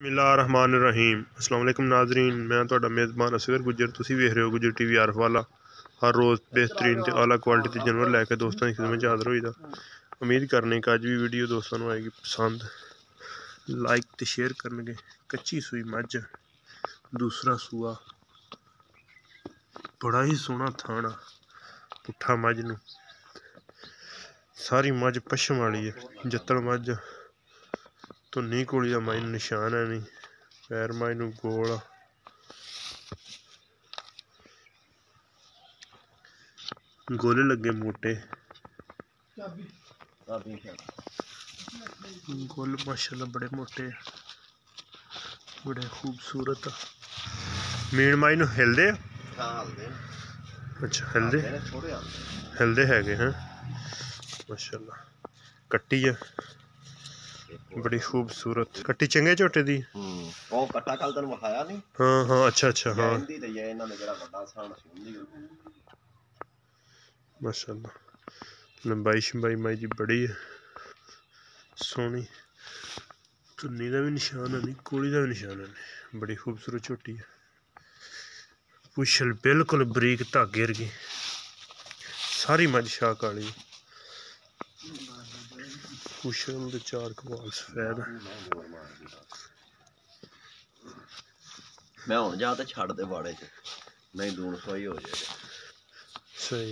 बिस्मिल्लाहिर्रहमानिर्रहीम। अस्सलाम वालेकुम नाज़रीन, मैं ਤੁਹਾਡਾ मेज़बान अصغर गुज्जर। ਤੁਸੀਂ ਵੇਖ ਰਹੇ ਹੋ गुज्जर टीवी आरफ वाला। हर रोज़ बेहतरीन ਤੇ आला क्वालिटी ਦੇ जानवर ਲੈ ਕੇ ਦੋਸਤਾਂ ਦੀ ਖਿਦਮਤ 'ਚ ਹਾਜ਼ਰ ਹੋਈਦਾ। ਉਮੀਦ ਕਰਨੇ ਕਿ ਅੱਜ ਵੀ ਵੀਡੀਓ ਦੋਸਤਾਂ ਨੂੰ ਆਏਗੀ ਪਸੰਦ। ਲਾਈਕ ਤੇ ਸ਼ੇਅਰ ਕਰਨਗੇ। ਕੱਚੀ ਸੂਈ ਮੱਝ, ਦੂਸਰਾ ਸੂਆ, ਬੜਾ ਹੀ ਸੋਹਣਾ ਥਾਣਾ ਪੁੱਠਾ ਮੱਝ ਨੂੰ। ਸਾਰੀ ਮੱਝ ਪਸ਼ਮ ਵਾਲੀ ਹੈ, ਜੱਤਲ ਮੱਝ। ਧੁੰਨੀ ਕੋਲੀ ਦਾ ਮੱਝ ਨੂੰ ਨਿਸ਼ਾਨ ਹੈ ਨਹੀਂ, ਪੈਰ ਮੱਝ ਨੂੰ ਗੋਲ, ਗੋਲੇ ਲੱਗੇ ਮੋਟੇ, गोल माशाल्लाह बड़े मोटे, बड़े खूबसूरत। मीण माई नूं हिलदे अच्छा हिलदे हैगे हैं माशाल्लाह। कट्टी है बड़ी खूबसूरत। कट्टी चंगे झोटे दी हाँ हाँ अच्छा अच्छा हाँ माशाल्लाह। लंबाई शंबाई माई जी बड़ी है सोहनी। धुन्नी का भी निशान है नहीं, कोली का भी निशान है नहीं, बड़ी खूबसूरत झोटी है। पुछल बिल्कुल बरीक धागे वर्गी, सारी मझ शाह काली। पुछल दे चार कवाल सफेद। मैं हुण जा ते छड़ दे बाड़े च, नहीं दून सोई हो जाएगा। सही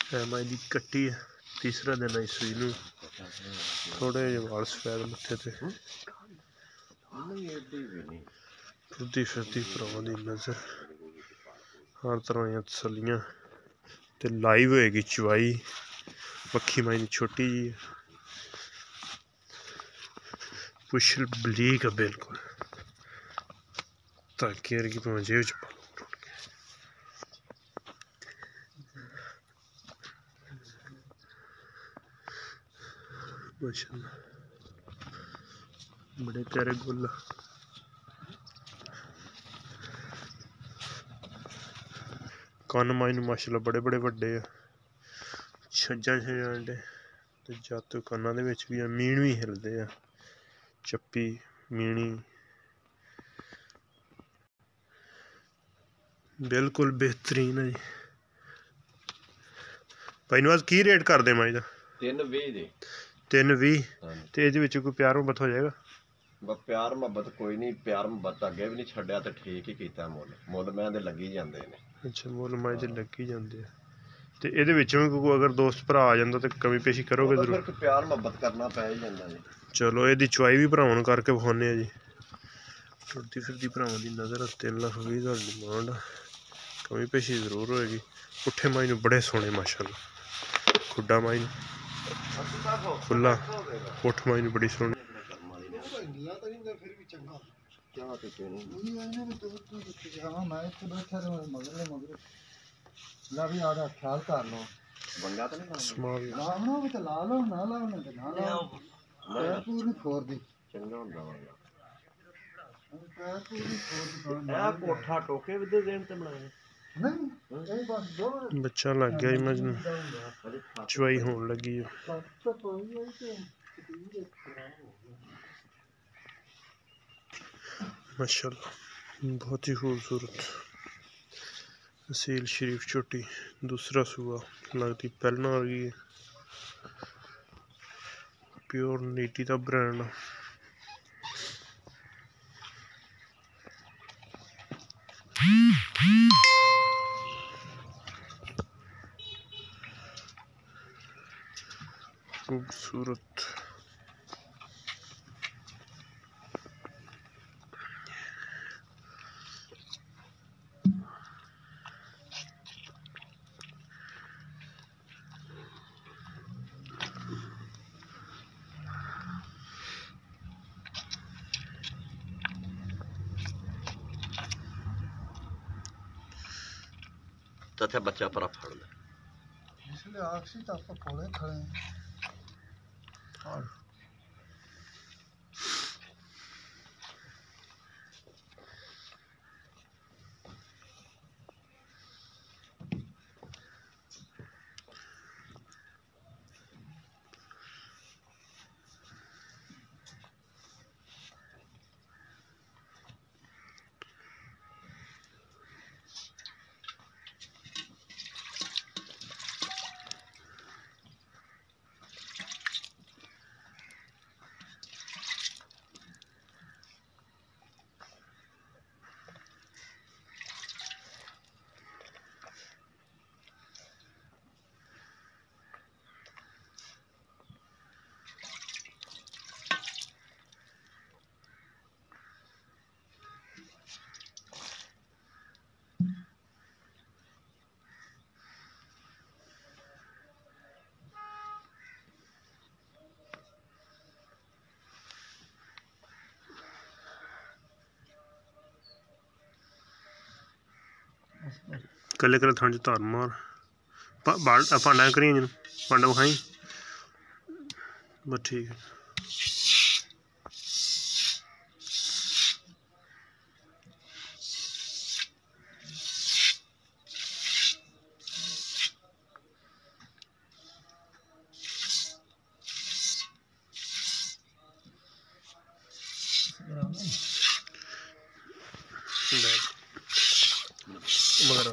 है माई दी कट्टी है, तीसरा दिन आई सूई नूं। थोड़े जे वाल सफेद मत्थे ते, टुरदी फिरदी भरावां दी नज़र। हर तरह दियां तसल्लियां ते लाइव होएगी चवाई। पक्खी माई दी छोटी जी है, पुछल बलीक है बिल्कुल धागे वर्गी, भावें जेब च पा लो। माशाल्लाह बड़े प्यारे गुल। कन्न माई नूं माशाल्लाह बड़े बड़े वड्डे आ, छज्जां छजांडे ते जातू कन्नां दे विच भी आ। मीण भी हिलदे आ, चप्पी मीणी बिल्कुल बेहतरीन है जी। भाई नवाज की रेट कर दे माई दा? 320 ते ਇਹਦੇ ਵਿੱਚ ਕੋਈ ਪਿਆਰ ਮੁਹੱਬਤ ਹੋ ਜਾਏਗਾ? प्यार मुहब्बत कोई नहीं, प्यार मुहब्बत अगे भी नहीं छड्डिया ते ठीक ही कीता। मुੱਲ मैं दे लगी ਜਾਂਦੇ ਨੇ। ਅੱਛਾ ਮੁੱਲ ਮਾਈ ਦੇ ਲੱਗੀ ਜਾਂਦੇ ਆ। ਤੇ ਇਹਦੇ ਵਿੱਚੋਂ ਕੋਈ ਅਗਰ ਦੋਸਤ ਭਰਾ ਆ ਜਾਂਦਾ ਤੇ ਕਮੀ ਪੇਸ਼ੀ ਕਰੋਗੇ ਜ਼ਰੂਰ? ਫਿਰ ਪਿਆਰ ਮੁਹੱਬਤ ਕਰਨਾ ਪੈ ਹੀ ਜਾਂਦਾ ਜੀ। ਚਲੋ ਇਹਦੀ ਚੁਆਈ ਵੀ ਭਰਾਵਾਂ ਨੂੰ ਕਰਕੇ ਵਿਖਾਉਂਦੇ ਆ ਜੀ। ਟੁਰਦੀ ਫਿਰਦੀ ਭਰਾਵਾਂ ਦੀ ਨਜ਼ਰ। 3,20,000 ਦਾ ਡਿਮਾਂਡ ਆ, ਕਮੀ ਪੇਸ਼ੀ ਜ਼ਰੂਰ ਹੋਏਗੀ। ਪੁੱਠੇ ਮਾਈ ਨੂੰ ਬੜੇ ਸੋਹਣੇ ਮਾਸ਼ਾਅੱਲਾ। ਖੁੱਡਾ ਮਾਈ ਨੂੰ ਖੁੱਲਾ, ਪੁੱਠ ਮਾਈ ਨੂੰ ਬੜੀ ਸੋਹਣੀ। ख्याल कर लो बंगा तो नहीं ला लो ना पूरी फोर दी चंगा हुंदा कोठा टोके भी देन ते बनाए बच्चा लग गया मज नूं, चवाई होने लगी है। माशाल्लाह बहुत ही खूबसूरत असील शरीफ छोटी। दूसरा सूआ लगती पहलना आ गई है। प्योर नीली का ब्रांड। खूबसूरत तथे बच्चा पर फड़ ले इसलिए आखिरी तक कोले खड़े हैं। कल्ले कल्ले थन च धार मार भांडा करी भांडा विखाई बस ठीक है। मगर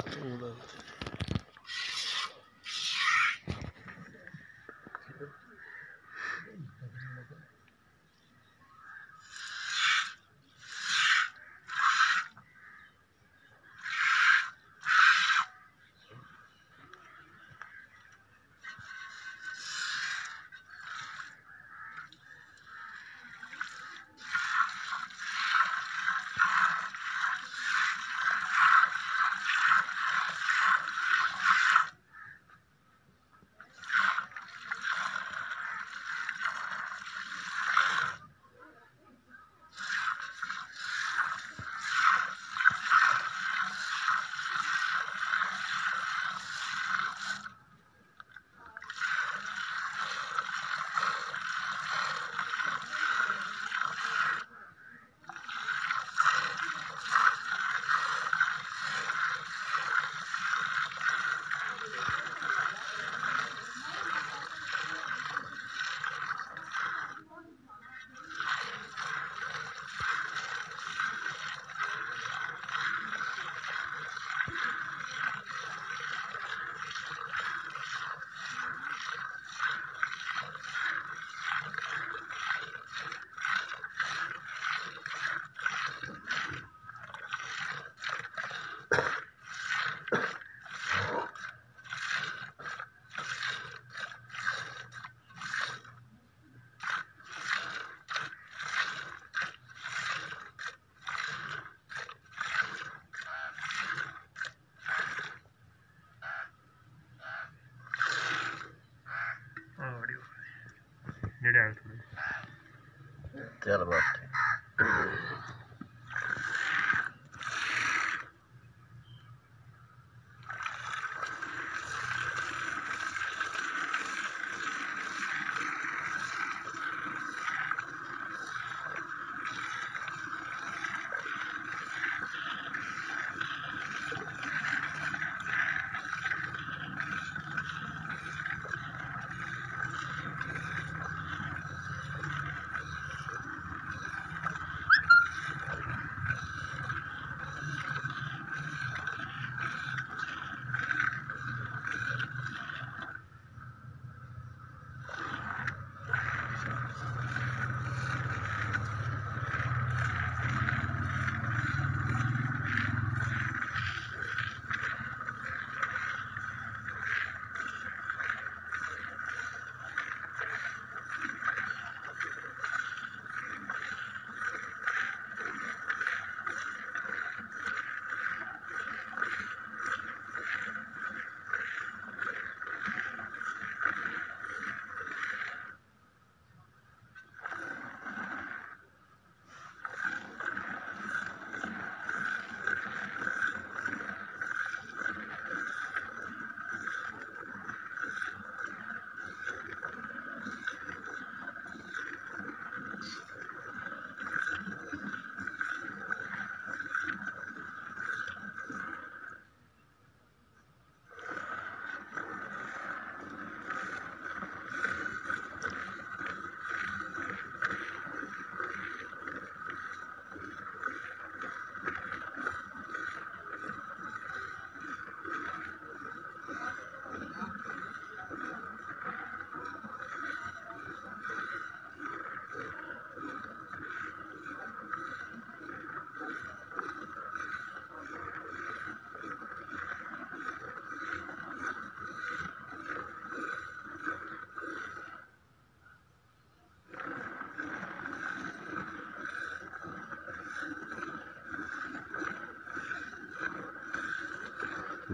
चल बस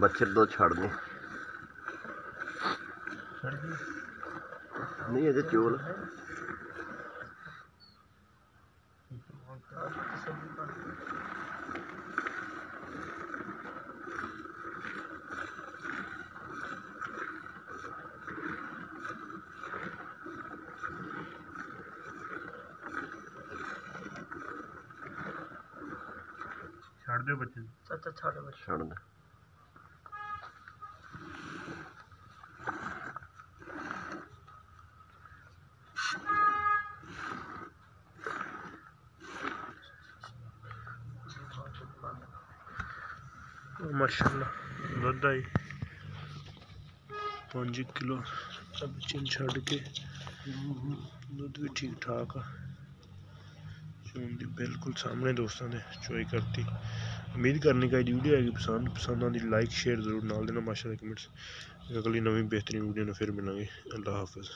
बच्चे दो छड़ ने नहीं अजे चोल ਛੱਡ ਦਿਓ ਬੱਚੇ ਨੂੰ। ਚਾਚਾ ਛੱਡ ਬੱਚਾ। ਛੱਡ ਦੇ। ਮਾਸ਼ਾਅੱਲਾ ਦੁੱਧ ਆਈ 5 ਕਿਲੋ। ਤਾਂ ਬੱਚੇ ਨੂੰ ਛੱਡ ਕੇ ਦੁੱਧ ਵੀ ਠੀਕ ਠਾਕ ਆ। ਚੋਣ ਦੀ ਬਿਲਕੁਲ ਸਾਹਮਣੇ ਦੋਸਤਾਂ ਦੇ ਚੋਈ ਕਰਤੀ। ਉਮੀਦ ਕਰਨੀ ਕਿ ਅੱਜ ਵੀਡੀਓ ਆਏਗੀ ਪਸੰਦ ਆਉਂਦੀ ਲਾਈਕ ਸ਼ੇਅਰ ਜ਼ਰੂਰ ਨਾਲ ਦੇਣਾ। ਮਾਸ਼ਾਅੱਲਾ ਕਮੈਂਟਸ। ਅਗਲੀ ਨਵੀਂ ਬਿਹਤਰੀਨ ਵੀਡੀਓ ਨਾਲ ਫਿਰ ਮਿਲਾਂਗੇ। ਅੱਲਾ ਹਾਫਿਜ਼।